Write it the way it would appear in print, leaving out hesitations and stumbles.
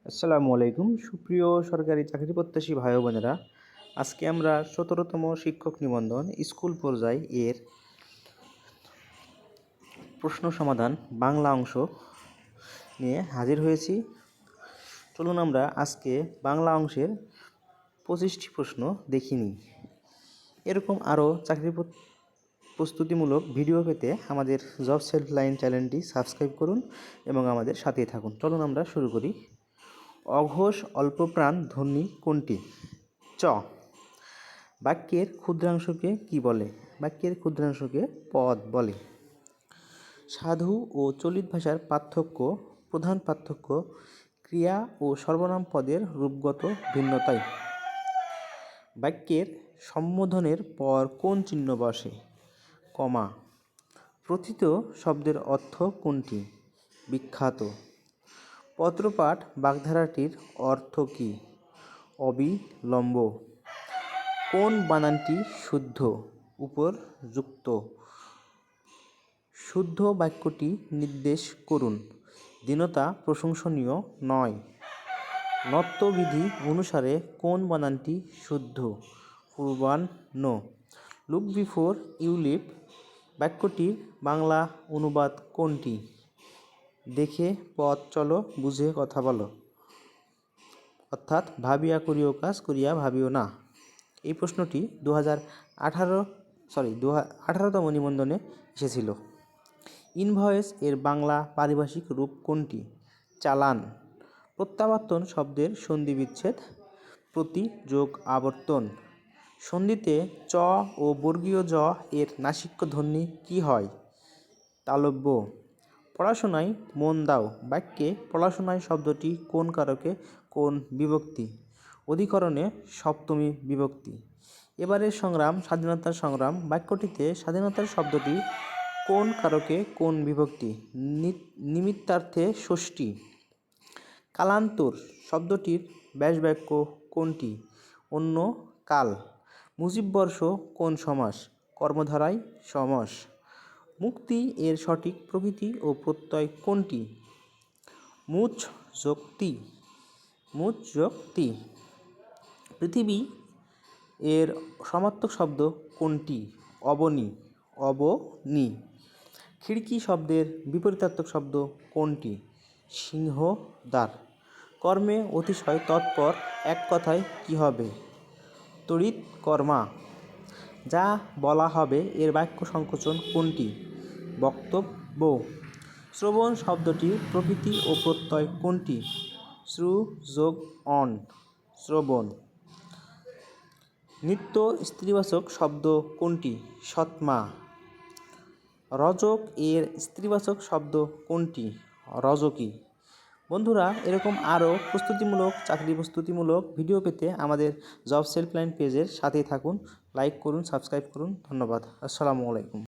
আসসালামু আলাইকুম সুপ্রিয় সরকারি চাকরি প্রত্যাশী ভাই বোনেরা, আজকে আমরা 17তম শিক্ষক নিবন্ধন স্কুল পর্যায় এর প্রশ্ন সমাধান বাংলা অংশ নিয়ে হাজির হয়েছি। চলুন আমরা আজকে বাংলা অংশের 25টি প্রশ্ন দেখিনি। এরকম আরও চাকরি প্রস্তুতিমূলক ভিডিও পেতে আমাদের জব হেল্পলাইন চ্যানেলটি সাবস্ক্রাইব করুন এবং আমাদের সাথেই থাকুন। চলুন আমরা শুরু করি। অঘোষ অল্পপ্রাণ ধ্বনি কোনটি? চ। বাক্যের ক্ষুদ্রাংশকে কি বলে? বাক্যের ক্ষুদ্রাংশকে পদ বলে। সাধু ও চলিত ভাষার পার্থক্য, প্রধান পার্থক্য ক্রিয়া ও সর্বনাম পদের রূপগত ভিন্নতায়। বাক্যের সম্বোধনের পর কোন চিহ্ন বসে? কমা। প্রথিত শব্দের অর্থ কোনটি? বিখ্যাত। পত্রপাঠ বাগধারাটির অর্থ কী? অবিলম্ব। কোন বানানটি শুদ্ধ? উপরযুক্ত। শুদ্ধ বাক্যটি নির্দেশ করুন। দীনতা প্রশংসনীয় নয়। নত্যবিধি অনুসারে কোন বানানটি শুদ্ধ? পূর্বাহ্ন। লুক বিফোর ইউ লিভ বাক্যটির বাংলা অনুবাদ কোনটি? দেখে পথ চলো, বুঝে কথা বলো। অর্থাৎ ভাবিয়া করিও কাজ, করিয়া ভাবিও না। এই প্রশ্নটি 2018তম নিবন্ধনে এসেছিল। ইনভয়েস এর বাংলা পারিভাষিক রূপ কোনটি? চালান। প্রত্যাবর্তন শব্দের সন্ধি বিচ্ছেদ প্রতি যোগ আবর্তন। সন্ধিতে চ ও বর্গীয় জ এর নাসিক্য ধ্বনি কী হয়? তালব্য। পড়াশোনায় মন দাও বাক্যে পড়াশোনায় শব্দটি কোন কারকে কোন বিভক্তি? অধিকরণে সপ্তমী বিভক্তি। এবারের সংগ্রাম স্বাধীনতার সংগ্রাম বাক্যটিতে স্বাধীনতার শব্দটি কোন কারকে কোন বিভক্তি? নিমিত্তার্থে ষষ্ঠী। কালান্তর শব্দটির ব্যাসবাক্য কোনটি? অন্য কাল। মুজিববর্ষ কোন সমাস? কর্মধারায় সমাস। মুক্তি এর সঠিক প্রকৃতি ও প্রত্যয় কোনটি? মুচ যুক্তি। মুচ যুক্তি। পৃথিবী এর সমার্থক শব্দ কোনটি? অবনী। অবনী। খিড়কি শব্দের বিপরীতার্থক শব্দ কোনটি? সিংহদ্বার। কর্মে অতিশয় তৎপর এক কথায় কী হবে? তড়িৎ কর্মা। যা বলা হবে এর বাক্য সংকোচন কোনটি? বক্তব্য। শ্রবণ শব্দটির প্রকৃতি ও প্রত্যয় কোনটি? শ্রু যোগ অন। শ্রবণ। নিত্য স্ত্রীবাচক শব্দ কোনটি? সৎমা। রজক এর স্ত্রীবাচক শব্দ কোনটি? রজকী। বন্ধুরা, এরকম আরও চাকরি প্রস্তুতিমূলক ভিডিও পেতে আমাদের জব হেল্পলাইন পেজের সাথেই থাকুন। লাইক করুন, সাবস্ক্রাইব করুন। ধন্যবাদ। আসসালামু আলাইকুম।